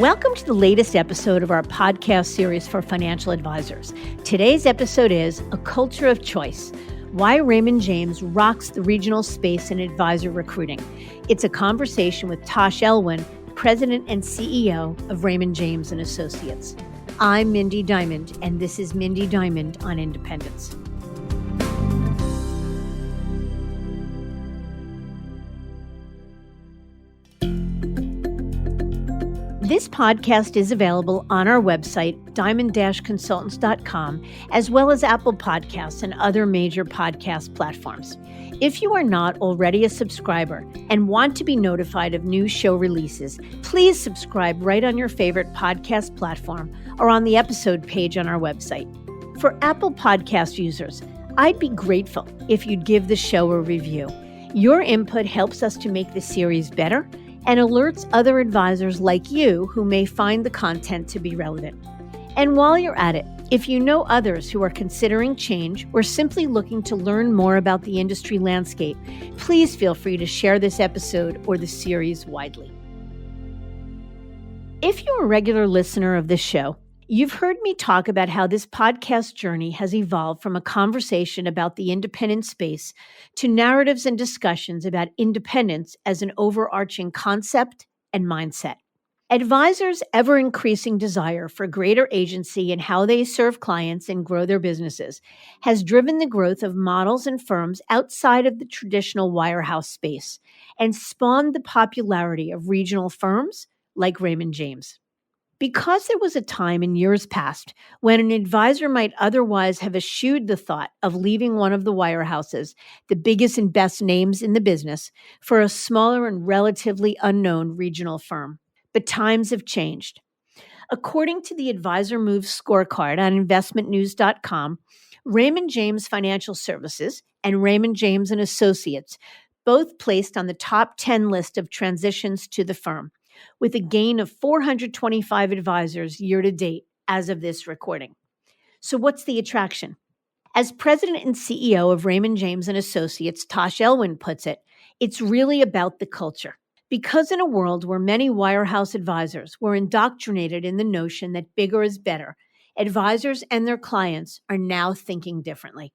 Welcome to the latest episode of our podcast series for financial advisors. Today's episode is A Culture of Choice, Why Raymond James Rocks the Regional Space in Advisor Recruiting. It's a conversation with Tash Elwyn, President and CEO of Raymond James and Associates. I'm Mindy Diamond, and this is Mindy Diamond on Independence. This podcast is available on our website, diamond-consultants.com, as well as Apple Podcasts and other major podcast platforms. If you are not already a subscriber and want to be notified of new show releases, please subscribe right on your favorite podcast platform or on the episode page on our website. For Apple Podcast users, I'd be grateful if you'd give the show a review. Your input helps us to make the series better and alerts other advisors like you who may find the content to be relevant. And while you're at it, if you know others who are considering change or simply looking to learn more about the industry landscape, please feel free to share this episode or the series widely. If you're a regular listener of this show, you've heard me talk about how this podcast journey has evolved from a conversation about the independent space to narratives and discussions about independence as an overarching concept and mindset. Advisors' ever-increasing desire for greater agency in how they serve clients and grow their businesses has driven the growth of models and firms outside of the traditional wirehouse space and spawned the popularity of regional firms like Raymond James. Because there was a time in years past when an advisor might otherwise have eschewed the thought of leaving one of the wirehouses, the biggest and best names in the business, for a smaller and relatively unknown regional firm. But times have changed. According to the Advisor Moves scorecard on investmentnews.com, Raymond James Financial Services and Raymond James and Associates both placed on the top 10 list of transitions to the firm, with a gain of 425 advisors year to date as of this recording. So what's the attraction? As president and CEO of Raymond James and Associates, Tash Elwyn puts it, it's really about the culture. Because in a world where many wirehouse advisors were indoctrinated in the notion that bigger is better, advisors and their clients are now thinking differently.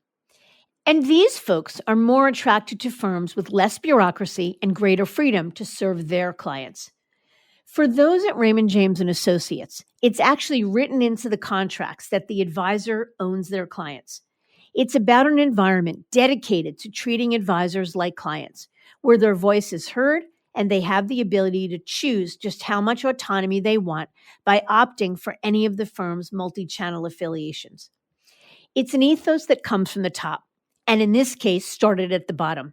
And these folks are more attracted to firms with less bureaucracy and greater freedom to serve their clients. For those at Raymond James and Associates, it's actually written into the contracts that the advisor owns their clients. It's about an environment dedicated to treating advisors like clients, where their voice is heard and they have the ability to choose just how much autonomy they want by opting for any of the firm's multi-channel affiliations. It's an ethos that comes from the top, and in this case, started at the bottom.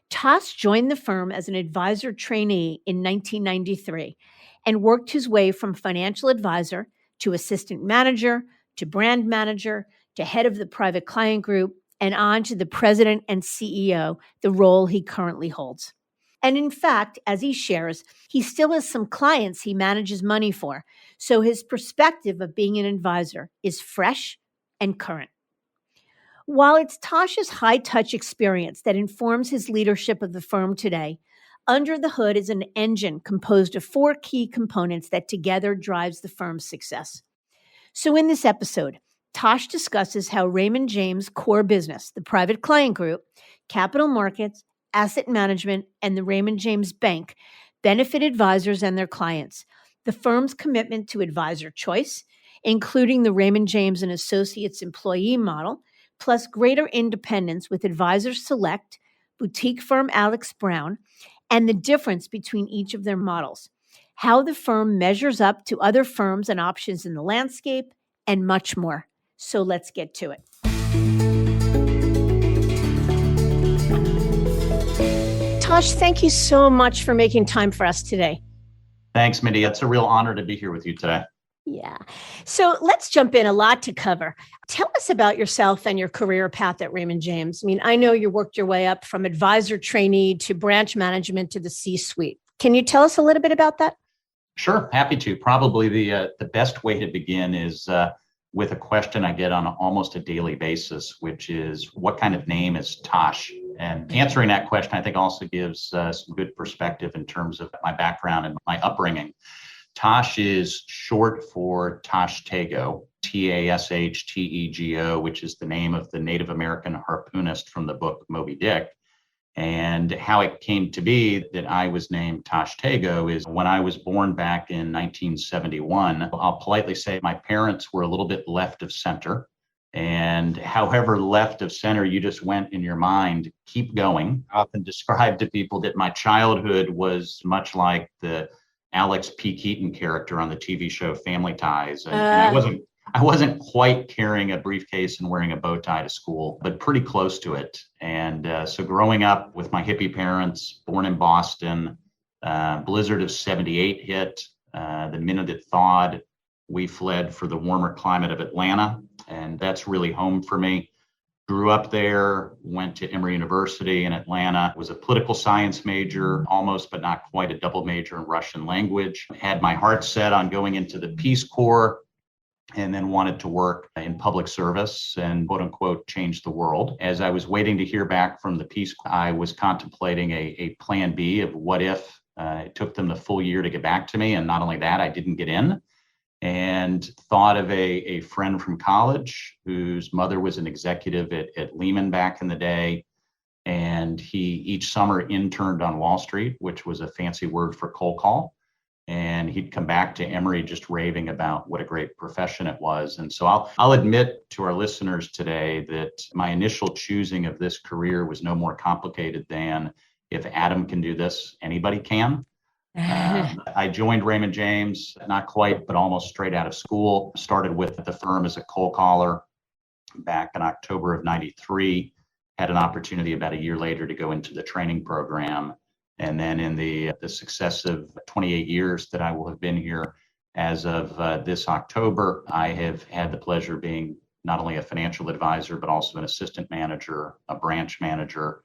Tash joined the firm as an advisor trainee in 1993 and worked his way from financial advisor to assistant manager to brand manager to head of the private client group and on to the president and CEO, the role he currently holds. And in fact, as he shares, he still has some clients he manages money for, so his perspective of being an advisor is fresh and current. While it's Tash's high-touch experience that informs his leadership of the firm today, under the hood is an engine composed of 4 key components that together drives the firm's success. So in this episode, Tash discusses how Raymond James' core business, the private client group, capital markets, asset management, and the Raymond James Bank benefit advisors and their clients, the firm's commitment to advisor choice, including the Raymond James and Associates employee model, plus greater independence with Advisor Select, boutique firm Alex Brown, and the difference between each of their models, how the firm measures up to other firms and options in the landscape, and much more. So let's get to it. Tash, thank you so much for making time for us today. Thanks, Mindy. It's a real honor to be here with you today. Yeah. So let's jump in, a lot to cover. Tell us about yourself and your career path at Raymond James. I mean, I know you worked your way up from advisor trainee to branch management to the C-suite. Can you tell us a little bit about that? Sure, happy to. Probably the best way to begin is with a question I get on almost a daily basis, which is, what kind of name is Tash? And answering that question, I think, also gives some good perspective in terms of my background and my upbringing. Tash is short for Tash Tego, Tashtego, which is the name of the Native American harpoonist from the book Moby Dick. And how it came to be that I was named Tash Tego is when I was born back in 1971. I'll politely say my parents were a little bit left of center. And however left of center you just went in your mind, keep going. I often describe to people that my childhood was much like the Alex P. Keaton character on the TV show Family Ties. And I wasn't quite carrying a briefcase and wearing a bow tie to school, but pretty close to it. And so growing up with my hippie parents, born in Boston, blizzard of 78 hit. The minute it thawed, we fled for the warmer climate of Atlanta. And that's really home for me. Grew up there, went to Emory University in Atlanta, was a political science major, almost but not quite a double major in Russian language. Had my heart set on going into the Peace Corps, and then wanted to work in public service and quote unquote change the world. As I was waiting to hear back from the Peace Corps, I was contemplating a plan B of what if it took them the full year to get back to me. And not only that, I didn't get in. And thought of a friend from college whose mother was an executive at Lehman back in the day. And he each summer interned on Wall Street, which was a fancy word for cold call. And he'd come back to Emory just raving about what a great profession it was. And so I'll admit to our listeners today that my initial choosing of this career was no more complicated than if Adam can do this, anybody can. I joined Raymond James, not quite, but almost straight out of school. Started with the firm as a cold caller back in October of 93. Had an opportunity about a year later to go into the training program. And then in the successive 28 years that I will have been here, as of this October, I have had the pleasure of being not only a financial advisor, but also an assistant manager, a branch manager,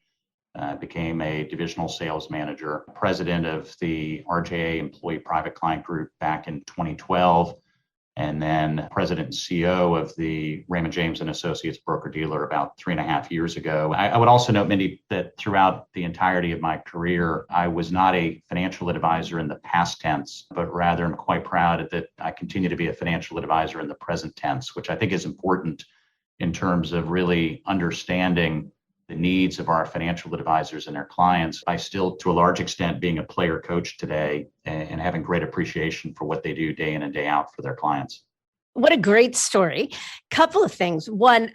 became a divisional sales manager, president of the RJA Employee Private Client Group back in 2012, and then president and CEO of the Raymond James and Associates broker-dealer about 3.5 years ago. I would also note, Mindy, that throughout the entirety of my career, I was not a financial advisor in the past tense, but rather I'm quite proud that I continue to be a financial advisor in the present tense, which I think is important in terms of really understanding the needs of our financial advisors and their clients. I still, to a large extent, being a player coach today and having great appreciation for what they do day in and day out for their clients. What a great story. Couple of things. One,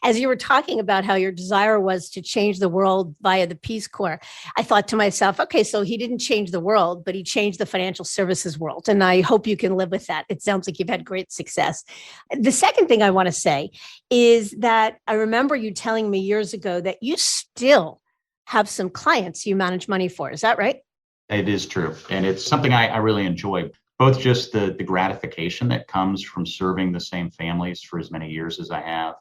as you were talking about how your desire was to change the world via the Peace Corps, I thought to myself, okay, so he didn't change the world, but he changed the financial services world. And I hope you can live with that. It sounds like you've had great success. The second thing I want to say is that I remember you telling me years ago that you still have some clients you manage money for. Is that right? It is true. And it's something I really enjoy. Both just the gratification that comes from serving the same families for as many years as I have,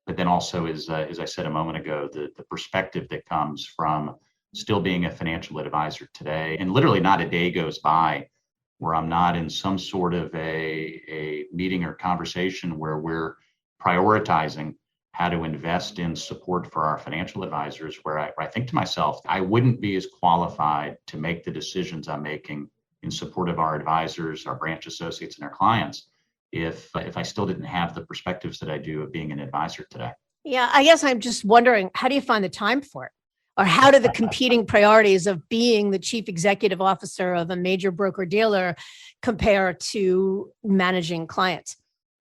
but then also, as I said a moment ago, the perspective that comes from still being a financial advisor today. And literally not a day goes by where I'm not in some sort of a meeting or conversation where we're prioritizing how to invest in support for our financial advisors, where I think to myself, I wouldn't be as qualified to make the decisions I'm making in support of our advisors, our branch associates, and our clients, if I still didn't have the perspectives that I do of being an advisor today. Yeah, I guess I'm just wondering, how do you find the time for it? Or how do the competing priorities of being the chief executive officer of a major broker-dealer compare to managing clients?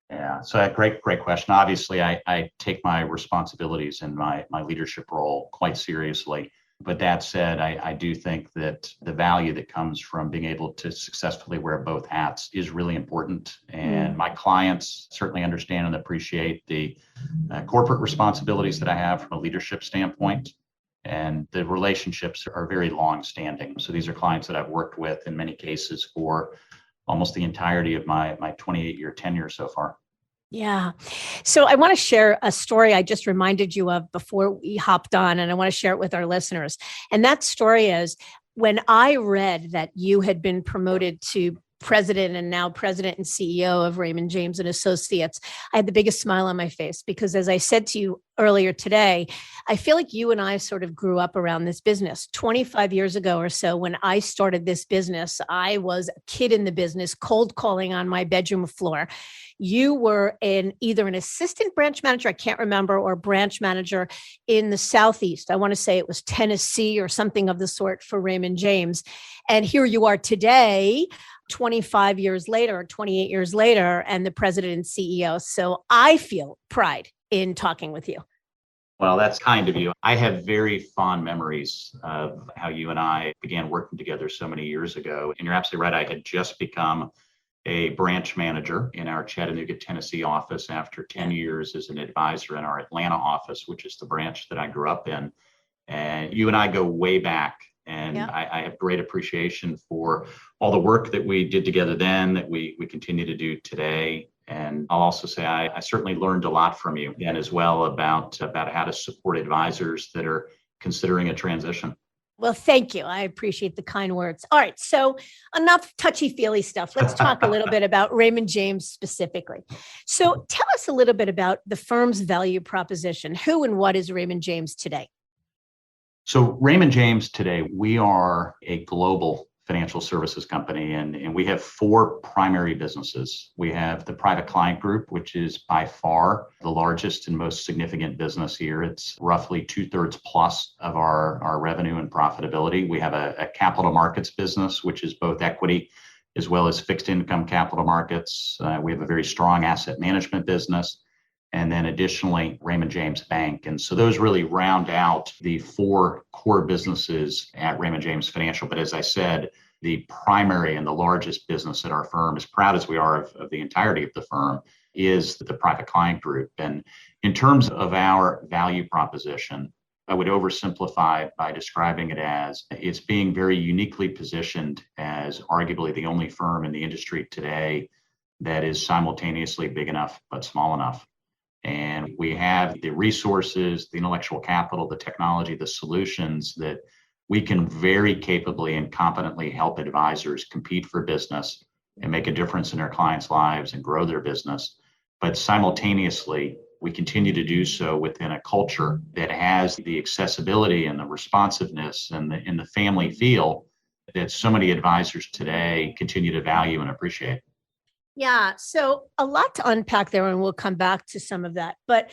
Yeah, so a great question. Obviously, I take my responsibilities and my leadership role quite seriously. But that said, I do think that the value that comes from being able to successfully wear both hats is really important. And my clients certainly understand and appreciate the corporate responsibilities that I have from a leadership standpoint. And the relationships are very long-standing. So these are clients that I've worked with in many cases for almost the entirety of my 28-year tenure so far. Yeah. So I want to share a story I just reminded you of before we hopped on, and I want to share it with our listeners. And that story is when I read that you had been promoted to president and now president and CEO of Raymond James and Associates, I had the biggest smile on my face because, as I said to you earlier today, I feel like you and I sort of grew up around this business. 25 years ago or so, when I started this business, I was a kid in the business, cold calling on my bedroom floor. You were either an assistant branch manager, I can't remember, or branch manager in the Southeast. I want to say it was Tennessee or something of the sort for Raymond James. And here you are today, 25 years later, 28 years later, and the president and CEO. So I feel pride in talking with you. Well, that's kind of you. I have very fond memories of how you and I began working together so many years ago. And you're absolutely right. I had just become a branch manager in our Chattanooga, Tennessee office after 10 years as an advisor in our Atlanta office, which is the branch that I grew up in. And you and I go way back. And I have great appreciation for all the work that we did together then, that we continue to do today. And I'll also say I certainly learned a lot from you and as well about how to support advisors that are considering a transition. Well, thank you. I appreciate the kind words. All right. So enough touchy-feely stuff. Let's talk a little bit about Raymond James specifically. So tell us a little bit about the firm's value proposition. Who and what is Raymond James today? So Raymond James today, we are a global financial services company, and we have four primary businesses. We have the private client group, which is by far the largest and most significant business here. It's roughly 2/3 plus of our revenue and profitability. We have a capital markets business, which is both equity as well as fixed income capital markets. We have a very strong asset management business. And then additionally, Raymond James Bank. And so those really round out the four core businesses at Raymond James Financial. But as I said, the primary and the largest business at our firm, as proud as we are of the entirety of the firm, is the private client group. And in terms of our value proposition, I would oversimplify by describing it as it's being very uniquely positioned as arguably the only firm in the industry today that is simultaneously big enough but small enough. And we have the resources, the intellectual capital, the technology, the solutions that we can very capably and competently help advisors compete for business and make a difference in their clients' lives and grow their business. But simultaneously, we continue to do so within a culture that has the accessibility and the responsiveness and the family feel that so many advisors today continue to value and appreciate. Yeah. So a lot to unpack there, and we'll come back to some of that. But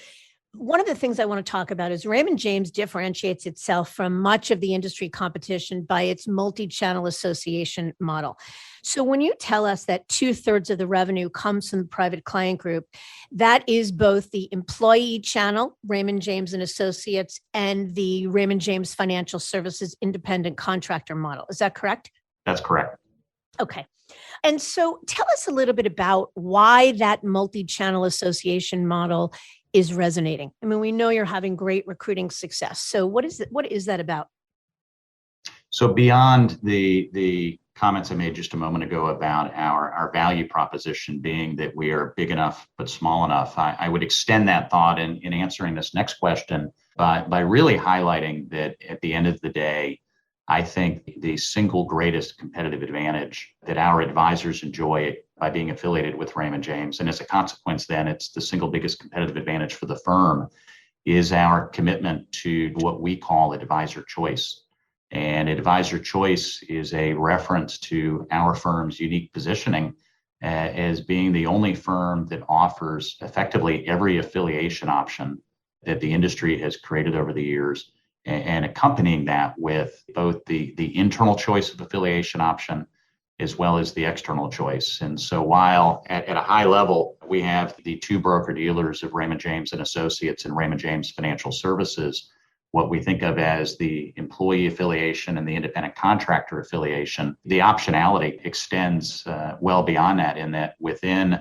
one of the things I want to talk about is Raymond James differentiates itself from much of the industry competition by its multi-channel association model. So when you tell us that 2/3 of the revenue comes from the private client group, that is both the employee channel, Raymond James and Associates, and the Raymond James Financial Services independent contractor model. Is that correct? That's correct. Okay. And so tell us a little bit about why that multi-channel association model is resonating. I mean, we know you're having great recruiting success. So what is that about? So beyond the comments I made just a moment ago about our value proposition being that we are big enough but small enough, I would extend that thought in answering this next question by really highlighting that at the end of the day, I think the single greatest competitive advantage that our advisors enjoy by being affiliated with Raymond James, and as a consequence, then it's the single biggest competitive advantage for the firm, is our commitment to what we call advisor choice. And advisor choice is a reference to our firm's unique positioning as being the only firm that offers effectively every affiliation option that the industry has created over the years, and accompanying that with both the internal choice of affiliation option as well as the external choice. And so while at a high level, we have the two broker dealers of Raymond James and Associates and Raymond James Financial Services, what we think of as the employee affiliation and the independent contractor affiliation, the optionality extends well beyond that, in that within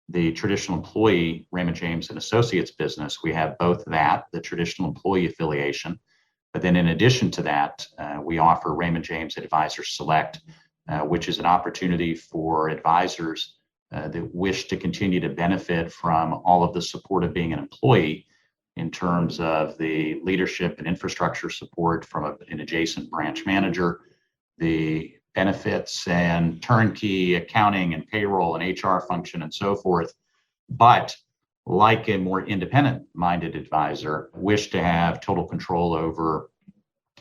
the traditional employee Raymond James and Associates business, we have both that, the traditional employee affiliation, but then in addition to that, we offer Raymond James Advisor Select, which is an opportunity for advisors that wish to continue to benefit from all of the support of being an employee in terms of the leadership and infrastructure support from an adjacent branch manager, the benefits and turnkey accounting and payroll and HR function and so forth, but like a more independent-minded advisor, wish to have total control over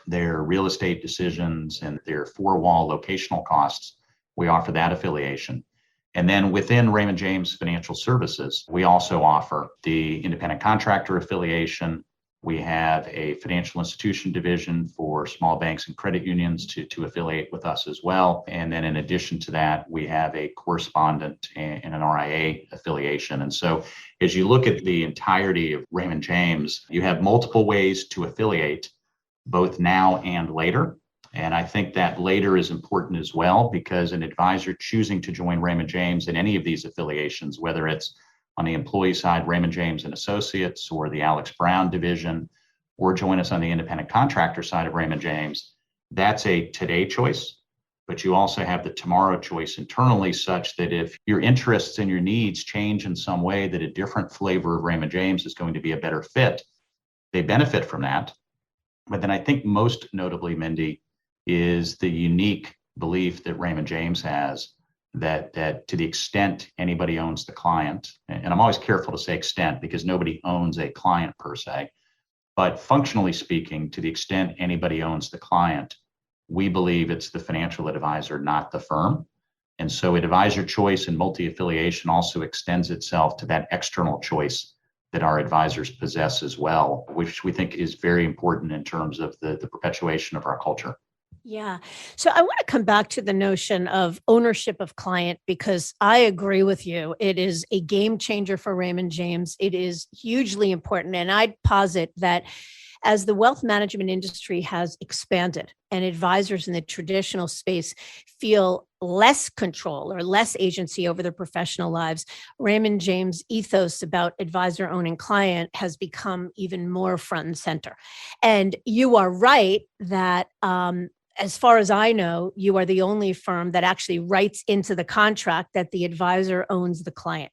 their real estate decisions and their four-wall locational costs. We offer that affiliation. And then within Raymond James Financial Services, we also offer the independent contractor affiliation. We have a financial institution division for small banks and credit unions to affiliate with us as well. And then in addition to that, we have a correspondent and an RIA affiliation. And so as you look at the entirety of Raymond James, you have multiple ways to affiliate, both now and later. And I think that later is important as well, because an advisor choosing to join Raymond James in any of these affiliations, whether it's on the employee side, Raymond James and Associates, or the Alex Brown division, or join us on the independent contractor side of Raymond James, that's a today choice. But you also have the tomorrow choice internally, such that if your interests and your needs change in some way, that a different flavor of Raymond James is going to be a better fit, they benefit from that. But then I think most notably, Mindy, is the unique belief that Raymond James has that to the extent anybody owns the client, and I'm always careful to say extent because nobody owns a client per se, but functionally speaking, to the extent anybody owns the client, we believe it's the financial advisor, not the firm. And so advisor choice and multi-affiliation also extends itself to that external choice that our advisors possess as well, which we think is very important in terms of the perpetuation of our culture. Yeah. So I want to come back to the notion of ownership of client, because I agree with you. It is a game changer for Raymond James. It is hugely important. And I'd posit that as the wealth management industry has expanded and advisors in the traditional space feel less control or less agency over their professional lives, Raymond James' ethos about advisor owning client has become even more front and center. And you are right that as far as I know, you are the only firm that actually writes into the contract that the advisor owns the client.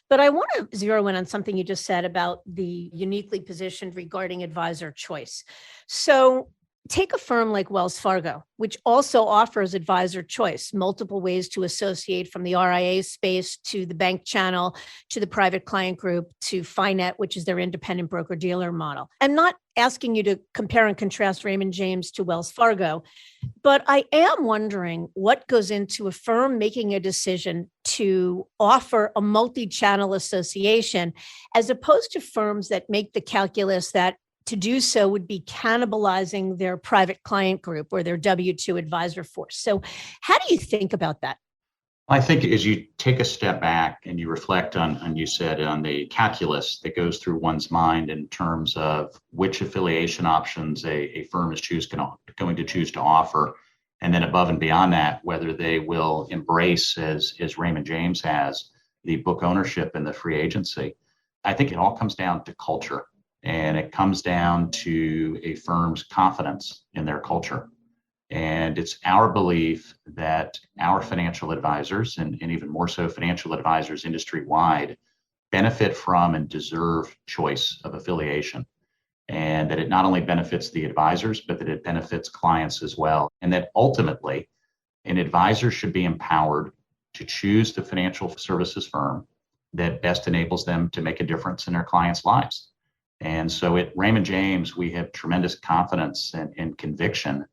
But I want to zero in on something you just said about the uniquely positioned regarding advisor choice. So take a firm like Wells Fargo, which also offers advisor choice, multiple ways to associate, from the RIA space to the bank channel, to the private client group, to Finet, which is their independent broker-dealer model. I'm not asking you to compare and contrast Raymond James to Wells Fargo, but I am wondering what goes into a firm making a decision to offer a multi-channel association, as opposed to firms that make the calculus that to do so would be cannibalizing their private client group or their W-2 advisor force. So how do you think about that? I think as you take a step back and you reflect on you said, on the calculus that goes through one's mind in terms of which affiliation options a firm is going to choose to offer, and then above and beyond that, whether they will embrace, as Raymond James has, the book ownership and the free agency. I think it all comes down to culture. And it comes down to a firm's confidence in their culture. And it's our belief that our financial advisors, and even more so financial advisors industry-wide, benefit from and deserve choice of affiliation. And that it not only benefits the advisors, but that it benefits clients as well. And that ultimately, an advisor should be empowered to choose the financial services firm that best enables them to make a difference in their clients' lives. And so at Raymond James, we have tremendous confidence and conviction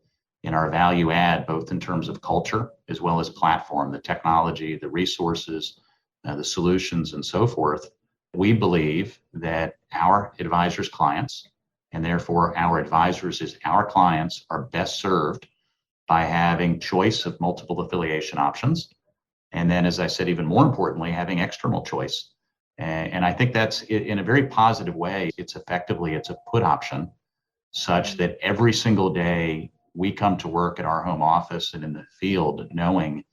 in our value add, both in terms of culture as well as platform, the technology, the resources, the solutions, and so forth. We believe that our advisors' clients, and therefore our advisors as our clients, are best served by having choice of multiple affiliation options. And then, as I said, even more importantly, having external choice. And I think that's, in a very positive way, it's a put option, such that every single day we come to work at our home office and in the field knowing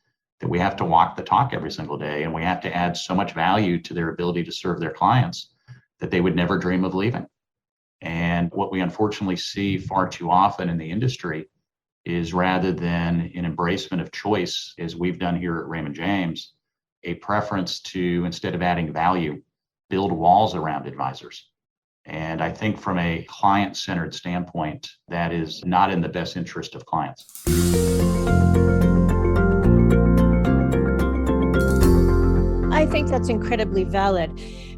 that we have to walk the talk every single day, and we have to add so much value to their ability to serve their clients that they would never dream of leaving. And what we unfortunately see far too often in the industry is, rather than an embracement of choice, as we've done here at Raymond James, a preference to, instead of adding value, build walls around advisors. And I think from a client-centered standpoint, that is not in the best interest of clients. think that's incredibly valid.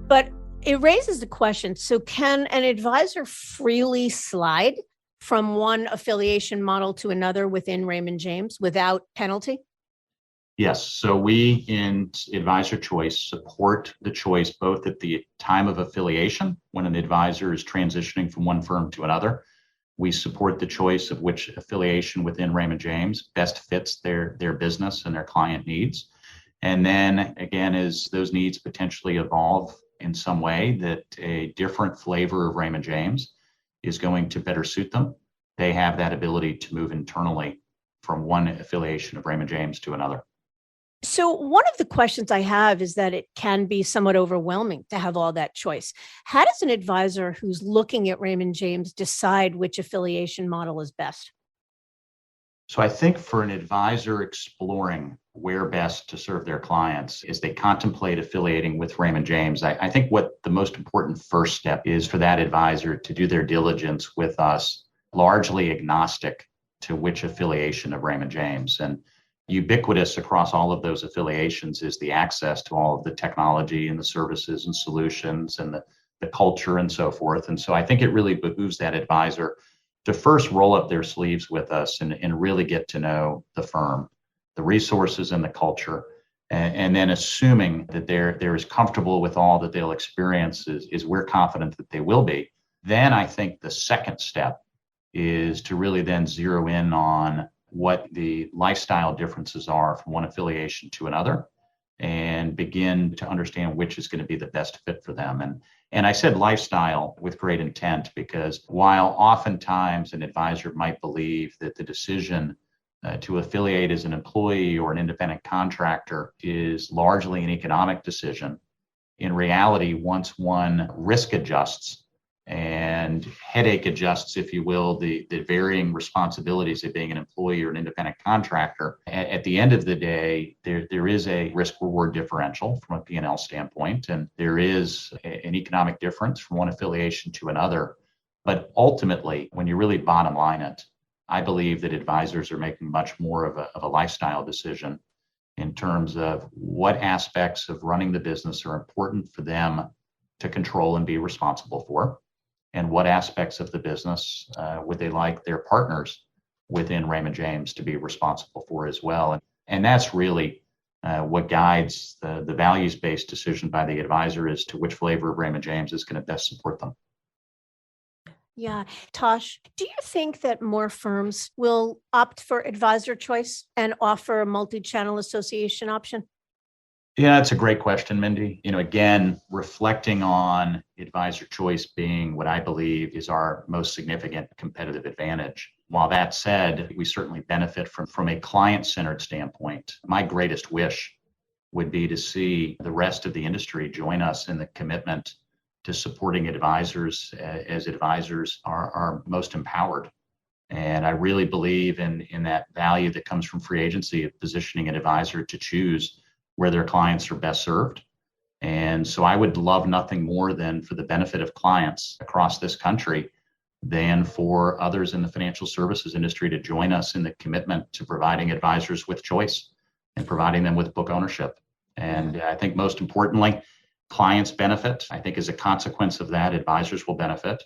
But it raises the question, so can an advisor freely slide from one affiliation model to another within Raymond James without penalty? Yes. So we in Advisor Choice support the choice both at the time of affiliation, when an advisor is transitioning from one firm to another. We support the choice of which affiliation within Raymond James best fits their business and their client needs. And then again, as those needs potentially evolve in some way that a different flavor of Raymond James is going to better suit them, they have that ability to move internally from one affiliation of Raymond James to another. So one of the questions I have is that it can be somewhat overwhelming to have all that choice. How does an advisor who's looking at Raymond James decide which affiliation model is best? So I think for an advisor exploring where best to serve their clients as they contemplate affiliating with Raymond James, I think what the most important first step is for that advisor to do their diligence with us, largely agnostic to which affiliation of Raymond James. And ubiquitous across all of those affiliations is the access to all of the technology and the services and solutions and the culture and so forth. And so I think it really behooves that advisor to first roll up their sleeves with us and really get to know the firm, the resources and the culture. And then assuming that they're as comfortable with all that they'll experience is we're confident that they will be. Then I think the second step is to really then zero in on what the lifestyle differences are from one affiliation to another and begin to understand which is going to be the best fit for them. And I said lifestyle with great intent because while oftentimes an advisor might believe that the decision to affiliate as an employee or an independent contractor is largely an economic decision, in reality, once one risk adjusts and headache adjusts, if you will, the varying responsibilities of being an employee or an independent contractor, at the end of the day, there is a risk reward differential from a P&L standpoint, and there is an economic difference from one affiliation to another. But ultimately, when you really bottom line it, I believe that advisors are making much more of a lifestyle decision in terms of what aspects of running the business are important for them to control and be responsible for, and what aspects of the business would they like their partners within Raymond James to be responsible for as well. And that's really what guides the values-based decision by the advisor as to which flavor of Raymond James is going to best support them. Yeah. Tosh, do you think that more firms will opt for advisor choice and offer a multi-channel association option? Yeah, it's a great question, Mindy. Again, reflecting on advisor choice being what I believe is our most significant competitive advantage. While that said, we certainly benefit from a client-centered standpoint. My greatest wish would be to see the rest of the industry join us in the commitment to supporting advisors as advisors are most empowered. And I really believe in that value that comes from free agency of positioning an advisor to choose where their clients are best served. And so I would love nothing more than for the benefit of clients across this country than for others in the financial services industry to join us in the commitment to providing advisors with choice and providing them with book ownership. And I think most importantly, clients benefit. I think as a consequence of that, advisors will benefit.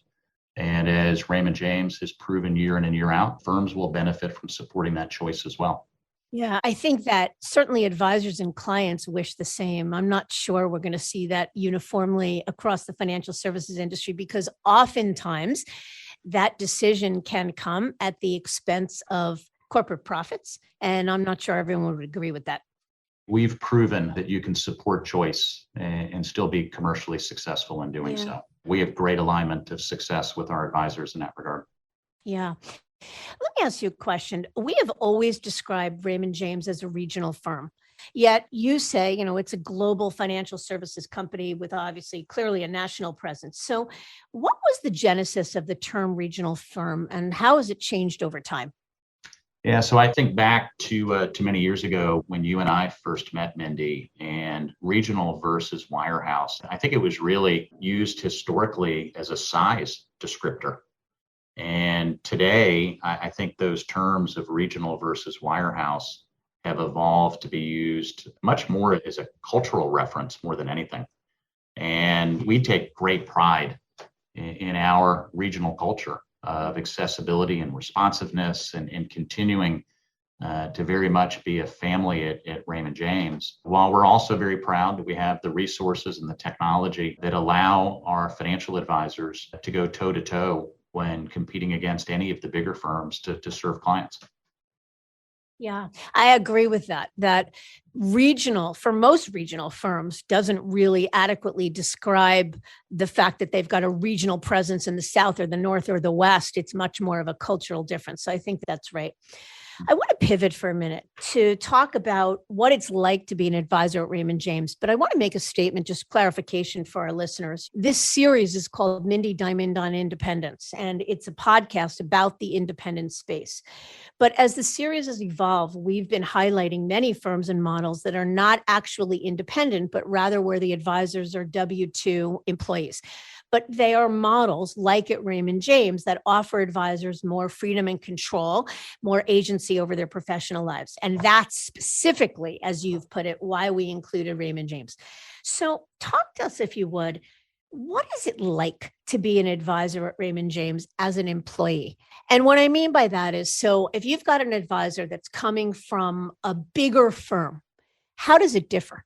And as Raymond James has proven year in and year out, firms will benefit from supporting that choice as well. Yeah, I think that certainly advisors and clients wish the same. I'm not sure we're going to see that uniformly across the financial services industry because oftentimes that decision can come at the expense of corporate profits. And I'm not sure everyone would agree with that. We've proven that you can support choice and still be commercially successful in doing so. We have great alignment of success with our advisors in that regard. Yeah. Let me ask you a question. We have always described Raymond James as a regional firm, yet you say, it's a global financial services company with obviously clearly a national presence. So what was the genesis of the term regional firm and how has it changed over time? Yeah, so I think back to many years ago when you and I first met, Mindy, and regional versus wirehouse. I think it was really used historically as a size descriptor. And today, I think those terms of regional versus wirehouse have evolved to be used much more as a cultural reference more than anything. And we take great pride in our regional culture of accessibility and responsiveness and continuing to very much be a family at Raymond James, while we're also very proud that we have the resources and the technology that allow our financial advisors to go toe to toe when competing against any of the bigger firms to serve clients. Yeah, I agree with that. That regional, for most regional firms, doesn't really adequately describe the fact that they've got a regional presence in the South or the North or the West. It's much more of a cultural difference. So I think that's right. I want to pivot for a minute to talk about what it's like to be an advisor at Raymond James, but I want to make a statement, just clarification for our listeners. This series is called Mindy Diamond on Independence, and it's a podcast about the independent space. But as the series has evolved, we've been highlighting many firms and models that are not actually independent, but rather where the advisors are W-2 employees. But they are models like at Raymond James that offer advisors more freedom and control, more agency over their professional lives. And that's specifically, as you've put it, why we included Raymond James. So talk to us, if you would, what is it like to be an advisor at Raymond James as an employee? And what I mean by that is, so if you've got an advisor that's coming from a bigger firm, how does it differ?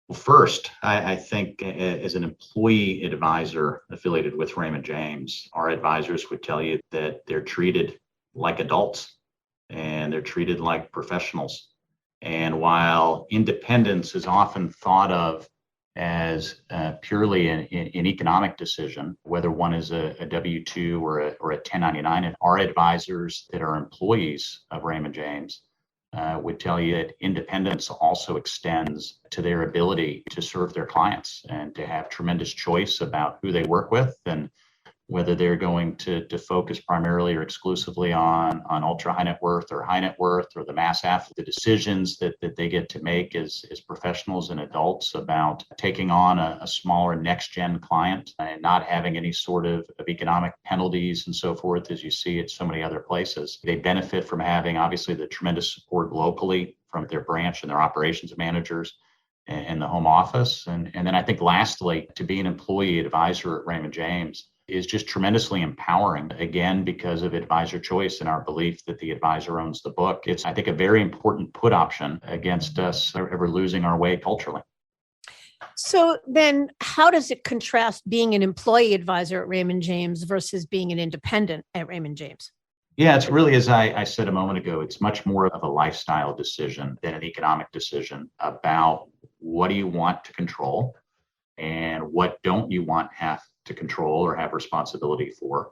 Well, first, I think as an employee advisor affiliated with Raymond James, our advisors would tell you that they're treated like adults and they're treated like professionals. And while independence is often thought of as purely an economic decision, whether one is a W-2 or a 1099, and our advisors that are employees of Raymond James would tell you that independence also extends to their ability to serve their clients and to have tremendous choice about who they work with and whether they're going to focus primarily or exclusively on ultra high net worth or high net worth or the mass affluent. The decisions that they get to make as professionals and adults about taking on a smaller next gen client and not having any sort of economic penalties and so forth, as you see at so many other places. They benefit from having obviously the tremendous support locally from their branch and their operations managers and the home office. And then I think lastly, to be an employee advisor at Raymond James is just tremendously empowering, again, because of advisor choice and our belief that the advisor owns the book. It's, I think, a very important put option against us ever losing our way culturally. So then how does it contrast being an employee advisor at Raymond James versus being an independent at Raymond James? Yeah, it's really, as I said a moment ago, it's much more of a lifestyle decision than an economic decision about what do you want to control and what don't you want have to control or have responsibility for.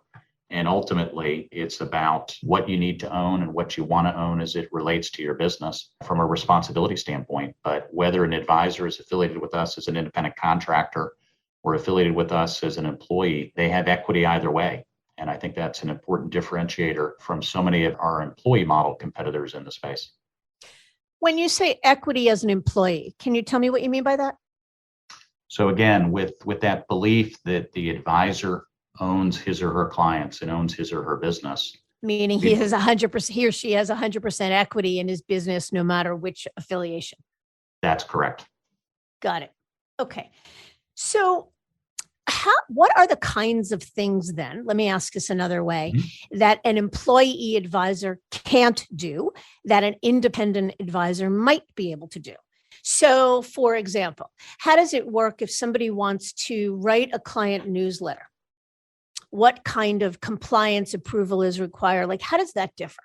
And ultimately, it's about what you need to own and what you want to own as it relates to your business from a responsibility standpoint. But whether an advisor is affiliated with us as an independent contractor or affiliated with us as an employee, they have equity either way. And I think that's an important differentiator from so many of our employee model competitors in the space. When you say equity as an employee, can you tell me what you mean by that? So again, with that belief that the advisor owns his or her clients and owns his or her business. Meaning he has 100%, he or she has 100% equity in his business, no matter which affiliation. That's correct. Got it. Okay. So what are the kinds of things then, let me ask this another way, that an employee advisor can't do that an independent advisor might be able to do? So for example, how does it work if somebody wants to write a client newsletter? What kind of compliance approval is required? Like, how does that differ?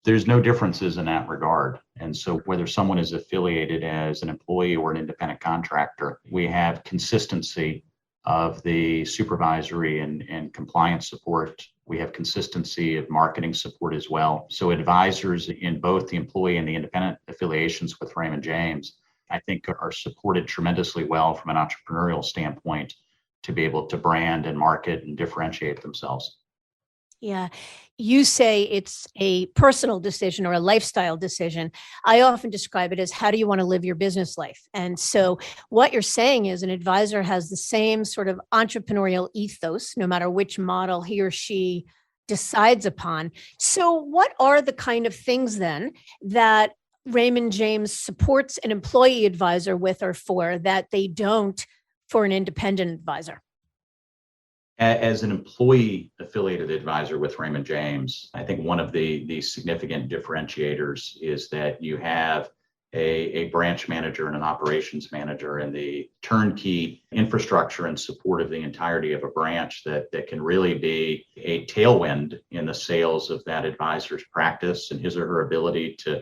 There's no differences in that regard. And so whether someone is affiliated as an employee or an independent contractor, we have consistency of the supervisory and compliance support. We have consistency of marketing support as well. So advisors in both the employee and the independent affiliations with Raymond James, I think are supported tremendously well from an entrepreneurial standpoint to be able to brand and market and differentiate themselves. Yeah. You say it's a personal decision or a lifestyle decision. I often describe it as, how do you want to live your business life? And so what you're saying is an advisor has the same sort of entrepreneurial ethos, no matter which model he or she decides upon. So what are the kind of things then that Raymond James supports an employee advisor with or for that they don't for an independent advisor? As an employee affiliated advisor with Raymond James, I think one of the significant differentiators is that you have a branch manager and an operations manager and the turnkey infrastructure and support of the entirety of a branch that can really be a tailwind in the sales of that advisor's practice and his or her ability to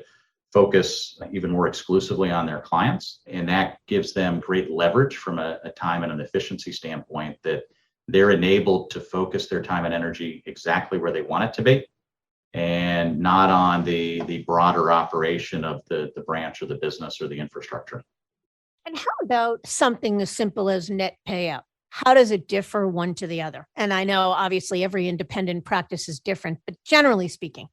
focus even more exclusively on their clients. And that gives them great leverage from a time and an efficiency standpoint, that they're enabled to focus their time and energy exactly where they want it to be, and not on the broader operation of the branch or the business or the infrastructure. And how about something as simple as net payout? How does it differ one to the other? And I know obviously every independent practice is different, but generally speaking.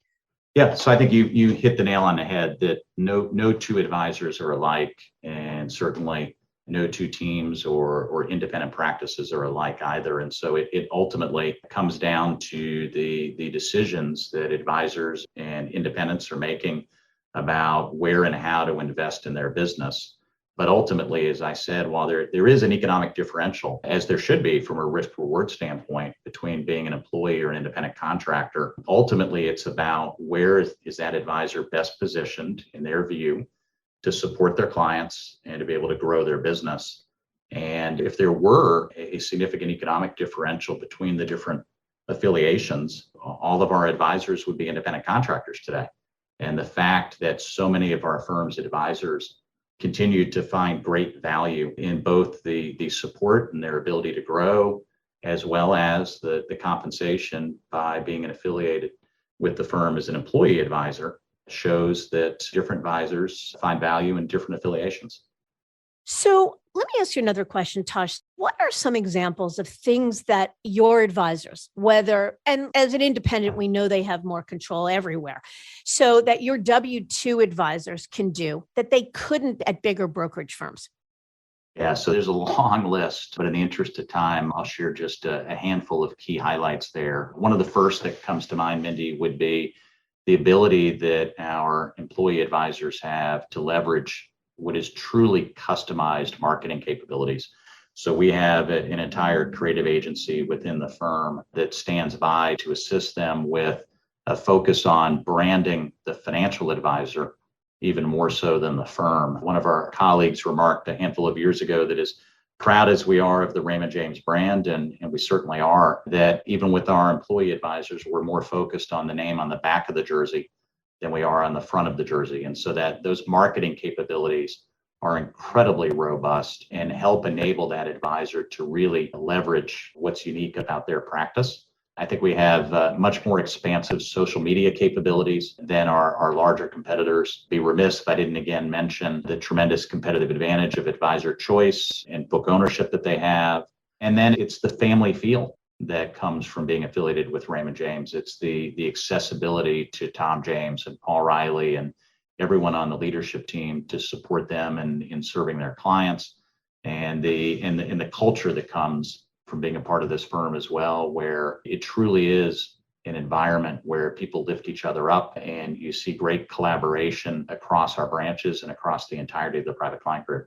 Yeah, so I think you hit the nail on the head that no two advisors are alike, and certainly no two teams or independent practices are alike either. And so it ultimately comes down to the decisions that advisors and independents are making about where and how to invest in their business. But ultimately, as I said, while there is an economic differential, as there should be from a risk reward standpoint between being an employee or an independent contractor, ultimately it's about where is that advisor best positioned in their view to support their clients and to be able to grow their business. And if there were a significant economic differential between the different affiliations, all of our advisors would be independent contractors today. And the fact that so many of our firm's advisors continue to find great value in both the support and their ability to grow, as well as the compensation by being an affiliated with the firm as an employee advisor, shows that different advisors find value in different affiliations. So let me ask you another question, Tosh. What are some examples of things that your advisors, and as an independent, we know they have more control everywhere, so that your W-2 advisors can do that they couldn't at bigger brokerage firms? Yeah, so there's a long list, but in the interest of time, I'll share just a handful of key highlights there. One of the first that comes to mind, Mindy, would be the ability that our employee advisors have to leverage what is truly customized marketing capabilities. So we have an entire creative agency within the firm that stands by to assist them with a focus on branding the financial advisor even more so than the firm. One of our colleagues remarked a handful of years ago that, as proud as we are of the Raymond James brand, and we certainly are, that even with our employee advisors, we're more focused on the name on the back of the jersey than we are on the front of the jersey. And so that those marketing capabilities are incredibly robust and help enable that advisor to really leverage what's unique about their practice. I think we have much more expansive social media capabilities than our larger competitors. Be remiss if I didn't again mention the tremendous competitive advantage of advisor choice and book ownership that they have. And then it's the family feel that comes from being affiliated with Raymond James. It's the accessibility to Tom James and Paul Riley and everyone on the leadership team to support them in serving their clients, and the culture that comes from being a part of this firm as well, where it truly is an environment where people lift each other up, and you see great collaboration across our branches and across the entirety of the private client group.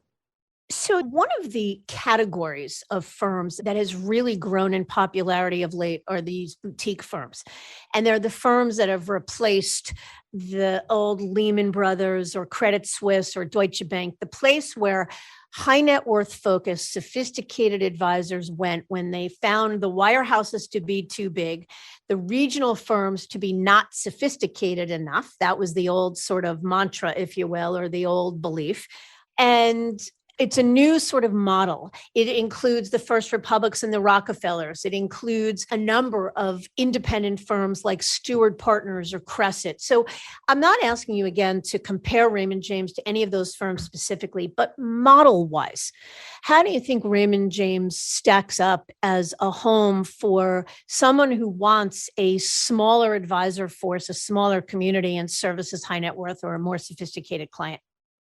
So one of the categories of firms that has really grown in popularity of late are these boutique firms. And they're the firms that have replaced the old Lehman Brothers or Credit Suisse or Deutsche Bank, the place where high net worth focused, sophisticated advisors went when they found the wirehouses to be too big, the regional firms to be not sophisticated enough. That was the old sort of mantra, if you will, or the old belief. And it's a new sort of model. It includes the First Republics and the Rockefellers. It includes a number of independent firms like Stewart Partners or Crescent. So I'm not asking you again to compare Raymond James to any of those firms specifically, but model-wise, how do you think Raymond James stacks up as a home for someone who wants a smaller advisor force, a smaller community, and services high net worth or a more sophisticated client?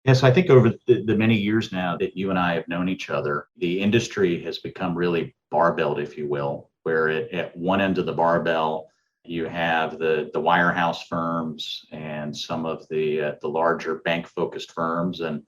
Yes, I think over the many years now that you and I have known each other, the industry has become really barbelled, if you will, where at one end of the barbell, You have the wirehouse firms and some of the larger bank-focused firms. And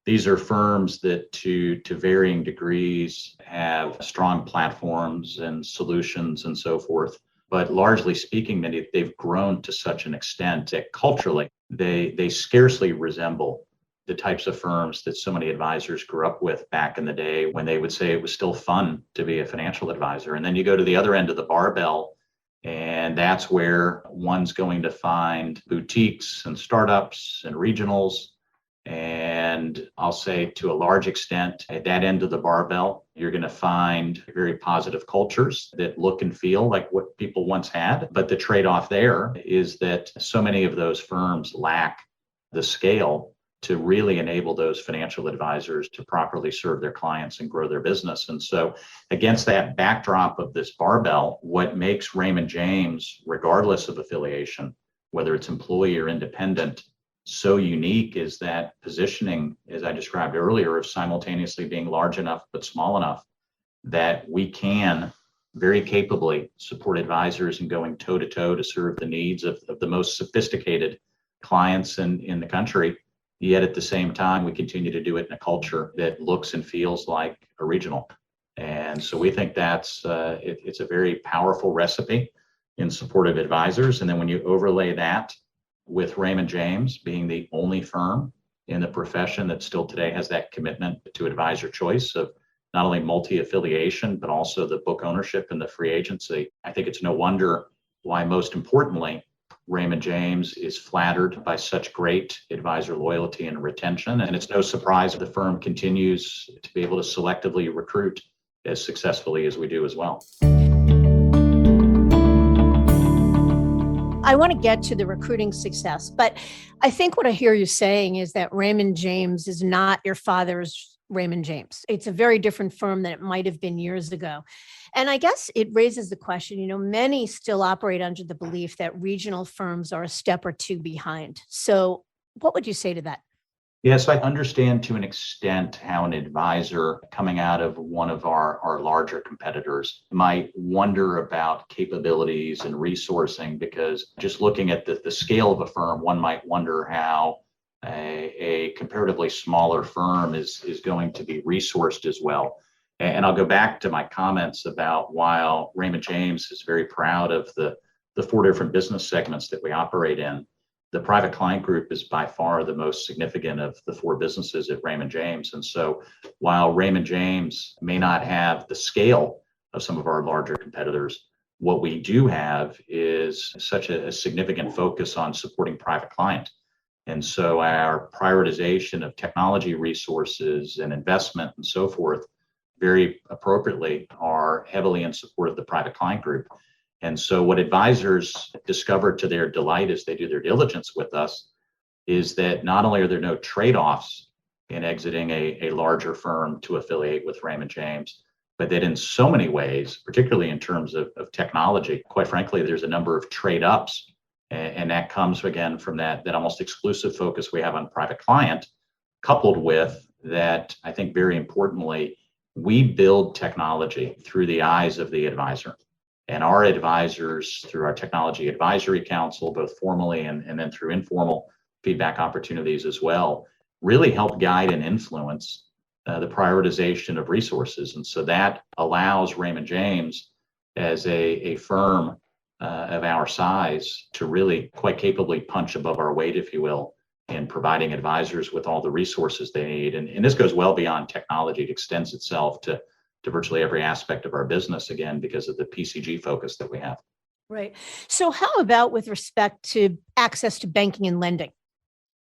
these are firms that to varying degrees have strong platforms and solutions and so forth. But largely speaking, they've grown to such an extent that culturally they scarcely resemble the types of firms that so many advisors grew up with back in the day when they would say it was still fun to be a financial advisor. And then you go to the other end of the barbell, and that's where one's going to find boutiques and startups and regionals. And I'll say to a large extent, at that end of the barbell, you're going to find very positive cultures that look and feel like what people once had. But the trade-off there is that so many of those firms lack the scale to really enable those financial advisors to properly serve their clients and grow their business. And so against that backdrop of this barbell, what makes Raymond James, regardless of affiliation, whether it's employee or independent, so unique is that positioning, as I described earlier, of simultaneously being large enough but small enough that we can very capably support advisors in going toe to toe to serve the needs of the most sophisticated clients in the country. Yet at the same time, we continue to do it in a culture that looks and feels like a regional. And so we think that's it's a very powerful recipe in support of advisors. And then when you overlay that with Raymond James being the only firm in the profession that still today has that commitment to advisor choice of not only multi-affiliation, but also the book ownership and the free agency, I think it's no wonder why, most importantly, Raymond James is flattered by such great advisor loyalty and retention. And it's no surprise the firm continues to be able to selectively recruit as successfully as we do as well. I want to get to the recruiting success, but I think what I hear you saying is that Raymond James is not your father's Raymond James. It's a very different firm than it might have been years ago. And I guess it raises the question, many still operate under the belief that regional firms are a step or two behind. So what would you say to that? Yes, I understand to an extent how an advisor coming out of one of our larger competitors might wonder about capabilities and resourcing, because just looking at the scale of a firm, one might wonder how a comparatively smaller firm is going to be resourced as well. And I'll go back to my comments about while Raymond James is very proud of the 4 different business segments that we operate in, the private client group is by far the most significant of the 4 businesses at Raymond James. And so while Raymond James may not have the scale of some of our larger competitors, what we do have is such a significant focus on supporting private client. And so our prioritization of technology resources and investment and so forth, very appropriately, are heavily in support of the private client group. And so what advisors discover to their delight as they do their diligence with us is that not only are there no trade-offs in exiting a larger firm to affiliate with Raymond James, but that in so many ways, particularly in terms of technology, quite frankly, there's a number of trade-ups. And that comes, again, from that almost exclusive focus we have on private client, coupled with that, I think very importantly, we build technology through the eyes of the advisor. And our advisors, through our Technology Advisory Council, both formally and then through informal feedback opportunities as well, really help guide and influence the prioritization of resources. And so that allows Raymond James as a firm of our size to really quite capably punch above our weight, if you will, in providing advisors with all the resources they need. And this goes well beyond technology. It extends itself to virtually every aspect of our business, again, because of the PCG focus that we have. Right. So how about with respect to access to banking and lending?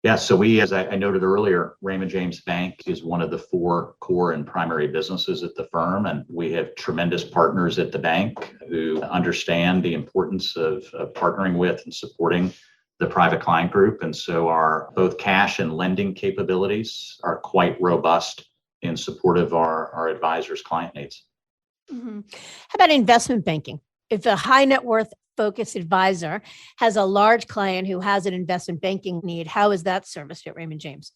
Yeah, so we, as I noted earlier, Raymond James Bank is one of the 4 core and primary businesses at the firm. And we have tremendous partners at the bank who understand the importance of partnering with and supporting the private client group. And so our both cash and lending capabilities are quite robust in support of our advisors' client needs. Mm-hmm. How about investment banking? If a high net worth focused advisor has a large client who has an investment banking need, how is that serviced at Raymond James?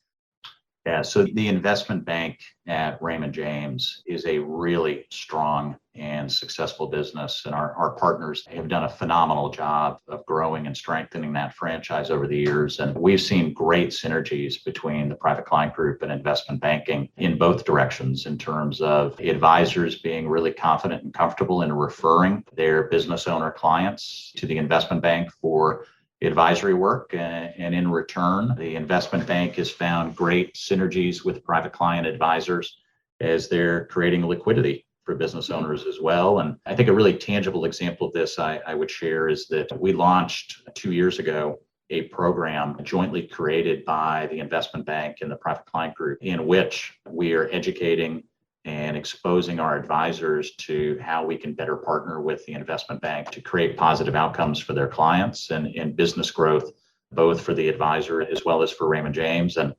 Yeah, so the investment bank at Raymond James is a really strong and successful business. And our partners have done a phenomenal job of growing and strengthening that franchise over the years. And we've seen great synergies between the private client group and investment banking in both directions, in terms of advisors being really confident and comfortable in referring their business owner clients to the investment bank for advisory work. And in return, the investment bank has found great synergies with private client advisors as they're creating liquidity for business owners as well. And I think a really tangible example of this I would share is that we launched 2 years ago a program jointly created by the investment bank and the private client group, in which we are educating and exposing our advisors to how we can better partner with the investment bank to create positive outcomes for their clients and business growth, both for the advisor as well as for Raymond James. And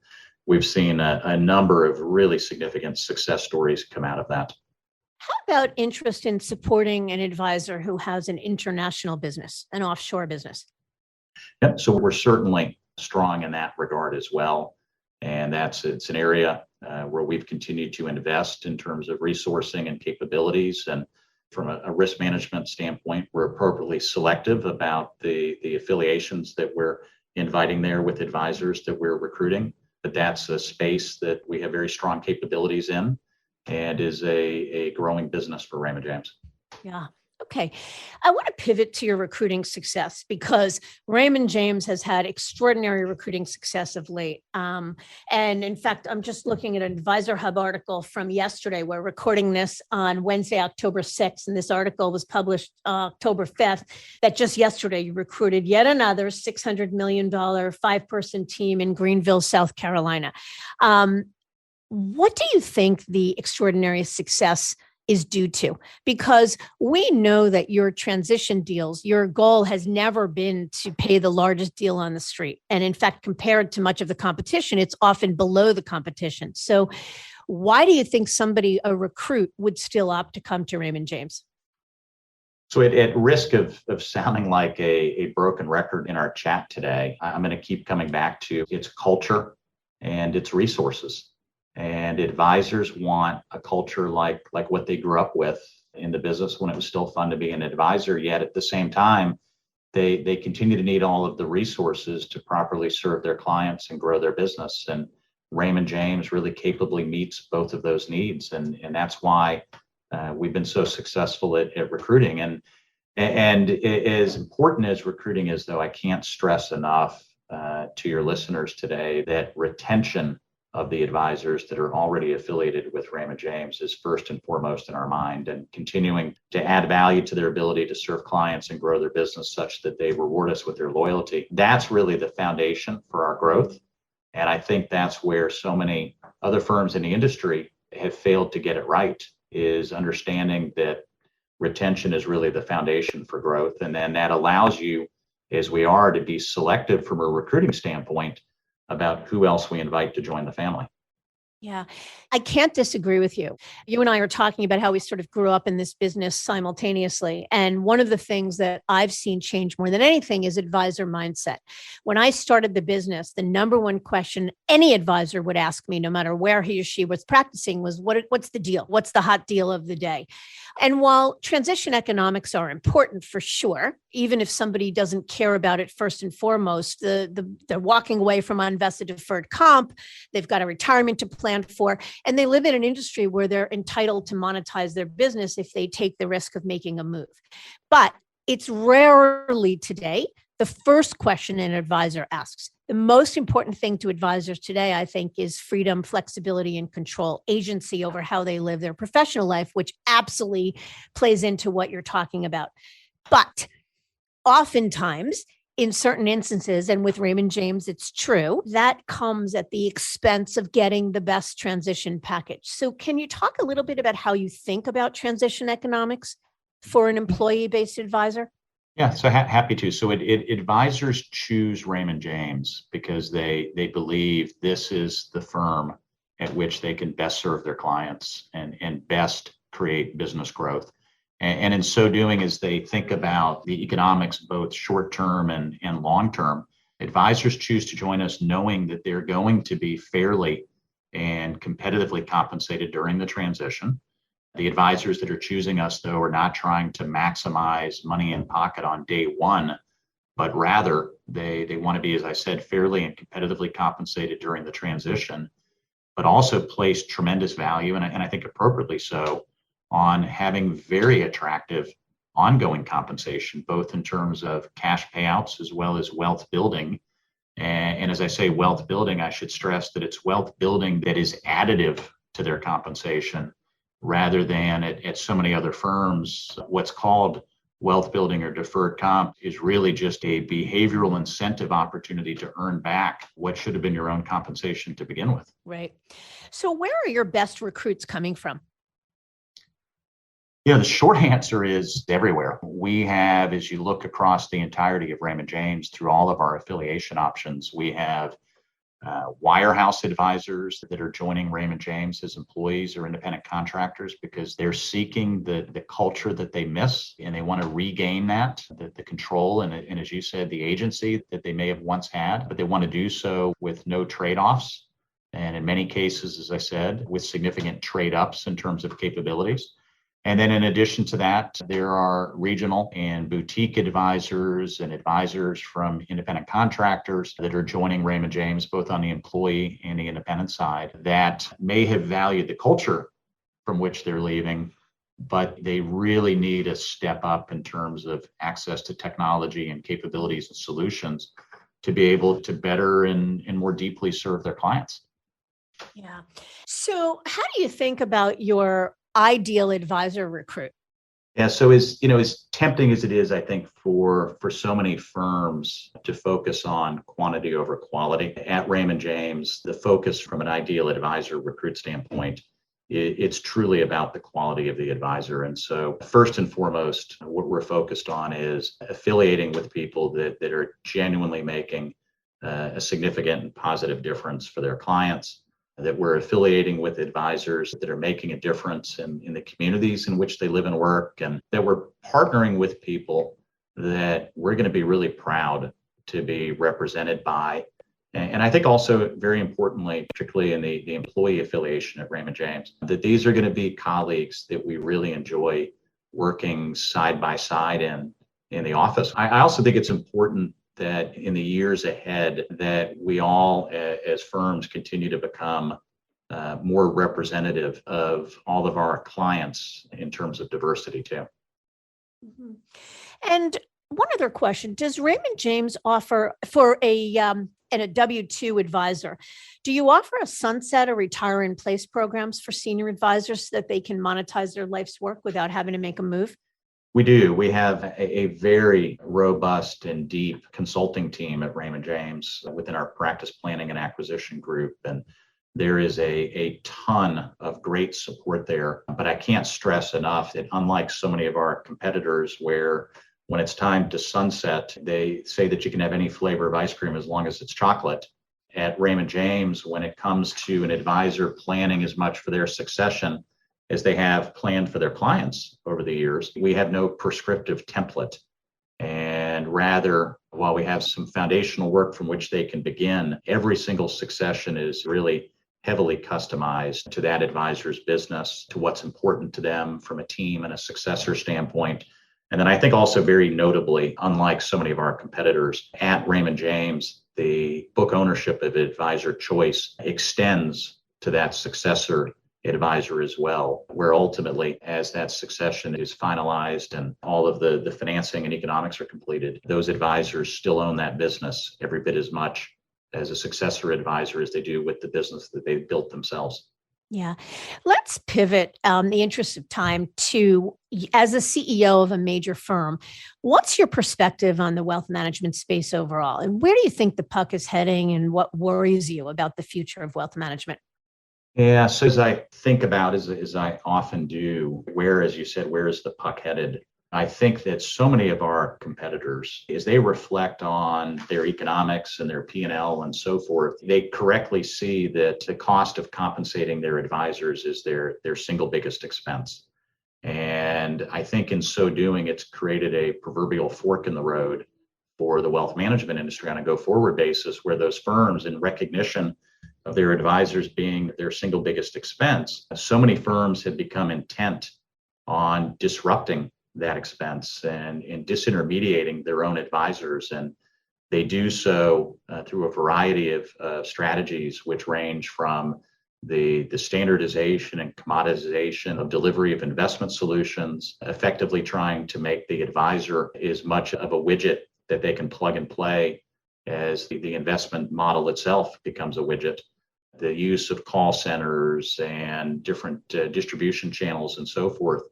we've seen a number of really significant success stories come out of that. How about interest in supporting an advisor who has an international business, an offshore business? Yep. So we're certainly strong in that regard as well. And it's an area where we've continued to invest in terms of resourcing and capabilities. And from a risk management standpoint, we're appropriately selective about the affiliations that we're inviting there with advisors that we're recruiting. But that's a space that we have very strong capabilities in and is a growing business for Raymond James. Yeah. Okay. I want to pivot to your recruiting success, because Raymond James has had extraordinary recruiting success of late. And in fact, I'm just looking at an Advisor Hub article from yesterday. We're recording this on Wednesday, October 6th, and this article was published October 5th, that just yesterday you recruited yet another $600 million 5-person team in Greenville, South Carolina. What do you think the extraordinary success is due to? Because we know that your transition deals, your goal has never been to pay the largest deal on the street. And in fact, compared to much of the competition, it's often below the competition. So why do you think a recruit would still opt to come to Raymond James? So at risk of sounding like a broken record in our chat today, I'm going to keep coming back to its culture and its resources. And advisors want a culture like what they grew up with in the business when it was still fun to be an advisor. Yet at the same time, they continue to need all of the resources to properly serve their clients and grow their business. And Raymond James really capably meets both of those needs. And that's why we've been so successful at recruiting. And as important as recruiting is, though, I can't stress enough to your listeners today that retention of the advisors that are already affiliated with Raymond James is first and foremost in our mind, and continuing to add value to their ability to serve clients and grow their business such that they reward us with their loyalty. That's really the foundation for our growth. And I think that's where so many other firms in the industry have failed to get it right, is understanding that retention is really the foundation for growth. And then that allows you, as we are, to be selective from a recruiting standpoint about who else we invite to join the family. Yeah, I can't disagree with you. You and I are talking about how we sort of grew up in this business simultaneously. And one of the things that I've seen change more than anything is advisor mindset. When I started the business, the number one question any advisor would ask me, no matter where he or she was practicing, was what's the deal? What's the hot deal of the day? And while transition economics are important for sure, even if somebody doesn't care about it first and foremost, they're walking away from uninvested deferred comp, they've got a retirement to plan for, and they live in an industry where they're entitled to monetize their business if they take the risk of making a move. But it's rarely today the first question an advisor asks. The most important thing to advisors today, I think, is freedom, flexibility, and control, agency over how they live their professional life, which absolutely plays into what you're talking about. But oftentimes, in certain instances, and with Raymond James, it's true, that comes at the expense of getting the best transition package. So can you talk a little bit about how you think about transition economics for an employee-based advisor? Yeah, so happy to. So advisors choose Raymond James because they believe this is the firm at which they can best serve their clients and best create business growth. And in so doing, as they think about the economics, both short-term and long-term, advisors choose to join us knowing that they're going to be fairly and competitively compensated during the transition. The advisors that are choosing us, though, are not trying to maximize money in pocket on day one, but rather they want to be, as I said, fairly and competitively compensated during the transition, but also place tremendous value, and I think appropriately so, on having very attractive ongoing compensation, both in terms of cash payouts as well as wealth building. And as I say, wealth building, I should stress that it's wealth building that is additive to their compensation rather than at so many other firms, what's called wealth building or deferred comp is really just a behavioral incentive opportunity to earn back what should have been your own compensation to begin with. Right. So where are your best recruits coming from? Yeah, the short answer is everywhere. We have, as you look across the entirety of Raymond James through all of our affiliation options, we have wirehouse advisors that are joining Raymond James as employees or independent contractors because they're seeking the culture that they miss and they want to regain that, the control and as you said, the agency that they may have once had, but they want to do so with no trade-offs. And in many cases, as I said, with significant trade-ups in terms of capabilities. And then in addition to that, there are regional and boutique advisors and advisors from independent contractors that are joining Raymond James, both on the employee and the independent side, that may have valued the culture from which they're leaving, but they really need a step up in terms of access to technology and capabilities and solutions to be able to better and more deeply serve their clients. Yeah. So how do you think about your ideal advisor recruit? Yeah, so as tempting as it is, I think for so many firms to focus on quantity over quality, at Raymond James, the focus from an ideal advisor recruit standpoint, it's truly about the quality of the advisor. And so first and foremost, what we're focused on is affiliating with people that are genuinely making a significant and positive difference for their clients, that we're affiliating with advisors that are making a difference in the communities in which they live and work, and that we're partnering with people that we're going to be really proud to be represented by. And I think also very importantly, particularly in the employee affiliation at Raymond James, that these are going to be colleagues that we really enjoy working side by side in the office. I also think it's important that in the years ahead that we all as firms continue to become more representative of all of our clients in terms of diversity too. Mm-hmm. And one other question, does Raymond James offer for a W-2 advisor, do you offer a sunset or retire in place programs for senior advisors so that they can monetize their life's work without having to make a move? We do. We have a very robust and deep consulting team at Raymond James within our practice planning and acquisition group. And there is a ton of great support there. But I can't stress enough that unlike so many of our competitors where when it's time to sunset, they say that you can have any flavor of ice cream as long as it's chocolate. At Raymond James, when it comes to an advisor planning as much for their succession as they have planned for their clients over the years, we have no prescriptive template. And rather, while we have some foundational work from which they can begin, every single succession is really heavily customized to that advisor's business, to what's important to them from a team and a successor standpoint. And then I think also very notably, unlike so many of our competitors, at Raymond James, the book ownership of advisor choice extends to that successor advisor as well, where ultimately, as that succession is finalized and all of the financing and economics are completed, those advisors still own that business every bit as much as a successor advisor as they do with the business that they've built themselves. Yeah. Let's pivot, the interest of time, to, as a CEO of a major firm, what's your perspective on the wealth management space overall? And where do you think the puck is heading and what worries you about the future of wealth management? Yeah, so as I think about, as I often do, where, as you said, where is the puck headed? I think that so many of our competitors, as they reflect on their economics and their P&L and so forth, they correctly see that the cost of compensating their advisors is their single biggest expense. And I think in so doing, it's created a proverbial fork in the road for the wealth management industry on a go-forward basis, where those firms, in recognition of their advisors being their single biggest expense, so many firms have become intent on disrupting that expense and disintermediating their own advisors. And they do so through a variety of strategies, which range from the standardization and commoditization of delivery of investment solutions, effectively trying to make the advisor as much of a widget that they can plug and play as the investment model itself becomes a widget. The use of call centers and different distribution channels and so forth.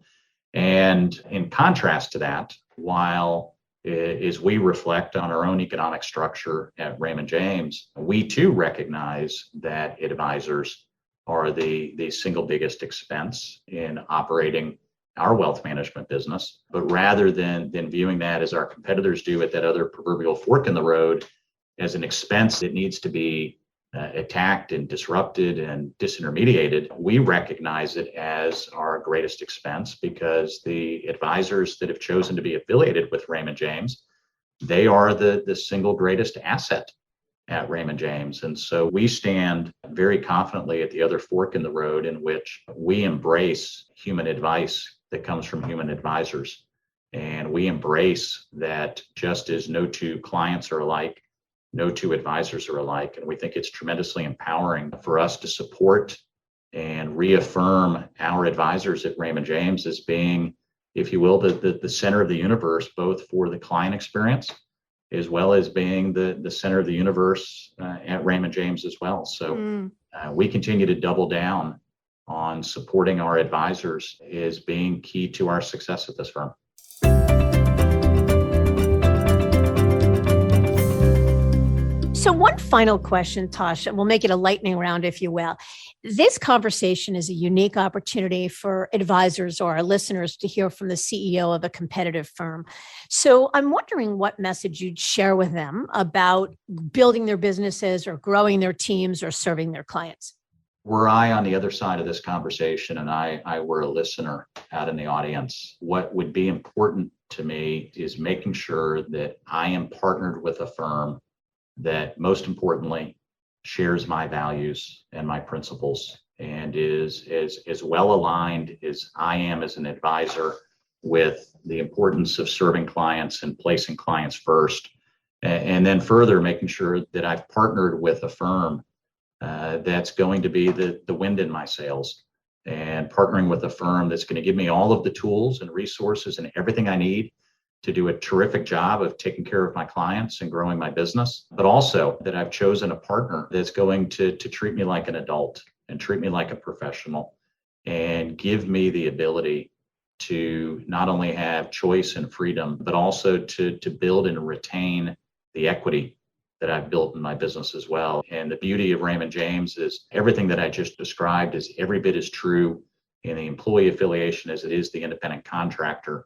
And in contrast to that, while as we reflect on our own economic structure at Raymond James, we too recognize that advisors are the single biggest expense in operating our wealth management business. But rather than viewing that as our competitors do at that other proverbial fork in the road as an expense that needs to be attacked and disrupted and disintermediated, we recognize it as our greatest expense because the advisors that have chosen to be affiliated with Raymond James, they are the single greatest asset at Raymond James. And so we stand very confidently at the other fork in the road in which we embrace human advice that comes from human advisors. And we embrace that just as no two clients are alike, no two advisors are alike. And we think it's tremendously empowering for us to support and reaffirm our advisors at Raymond James as being, if you will, the center of the universe, both for the client experience, as well as being the center of the universe at Raymond James as well. So we continue to double down on supporting our advisors as being key to our success at this firm. So one final question, Tash, and we'll make it a lightning round, if you will. This conversation is a unique opportunity for advisors or our listeners to hear from the CEO of a competitive firm. So I'm wondering what message you'd share with them about building their businesses or growing their teams or serving their clients. Were I on the other side of this conversation and I were a listener out in the audience, what would be important to me is making sure that I am partnered with a firm that most importantly shares my values and my principles and is as well aligned as I am as an advisor with the importance of serving clients and placing clients first. And then further making sure that I've partnered with a firm that's going to be the wind in my sails, and partnering with a firm that's going to give me all of the tools and resources and everything I need to do a terrific job of taking care of my clients and growing my business, but also that I've chosen a partner that's going to treat me like an adult and treat me like a professional and give me the ability to not only have choice and freedom, but also to build and retain the equity that I've built in my business as well. And the beauty of Raymond James is everything that I just described is every bit as true in the employee affiliation as it is the independent contractor.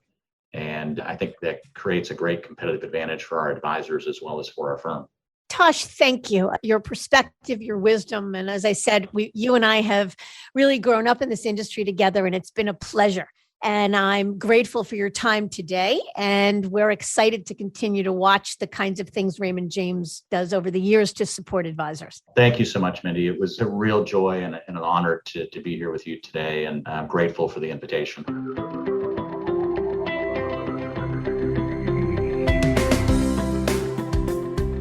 And I think that creates a great competitive advantage for our advisors as well as for our firm. Tash, thank you. Your perspective, your wisdom. And as I said, you and I have really grown up in this industry together, and it's been a pleasure. And I'm grateful for your time today. And we're excited to continue to watch the kinds of things Raymond James does over the years to support advisors. Thank you so much, Mindy. It was a real joy and an honor to be here with you today. And I'm grateful for the invitation.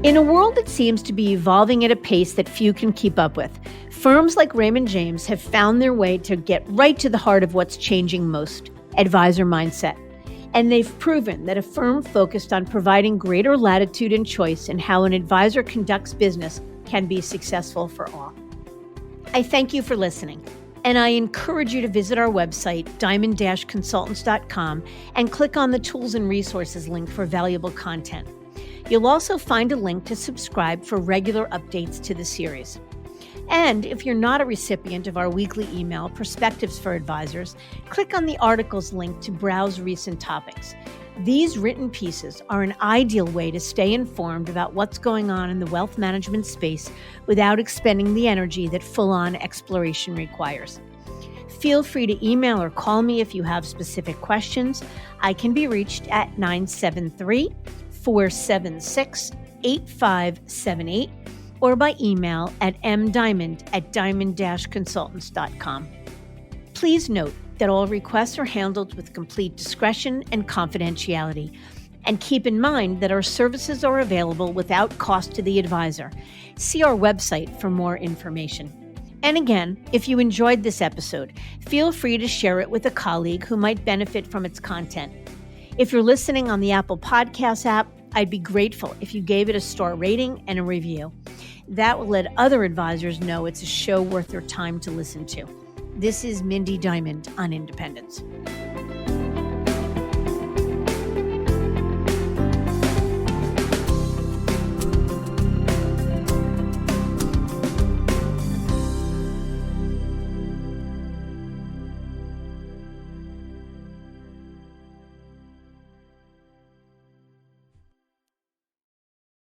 In a world that seems to be evolving at a pace that few can keep up with, firms like Raymond James have found their way to get right to the heart of what's changing most, advisor mindset. And they've proven that a firm focused on providing greater latitude and choice in how an advisor conducts business can be successful for all. I thank you for listening, and I encourage you to visit our website, diamond-consultants.com, and click on the Tools and Resources link for valuable content. You'll also find a link to subscribe for regular updates to the series. And if you're not a recipient of our weekly email, Perspectives for Advisors, click on the articles link to browse recent topics. These written pieces are an ideal way to stay informed about what's going on in the wealth management space without expending the energy that full-on exploration requires. Feel free to email or call me if you have specific questions. I can be reached at 973-476-8578. or by email at mdiamond@diamond-consultants.com. Please note that all requests are handled with complete discretion and confidentiality. And keep in mind that our services are available without cost to the advisor. See our website for more information. And again, if you enjoyed this episode, feel free to share it with a colleague who might benefit from its content. If you're listening on the Apple Podcasts app, I'd be grateful if you gave it a star rating and a review. That will let other advisors know it's a show worth their time to listen to. This is Mindy Diamond on Independence.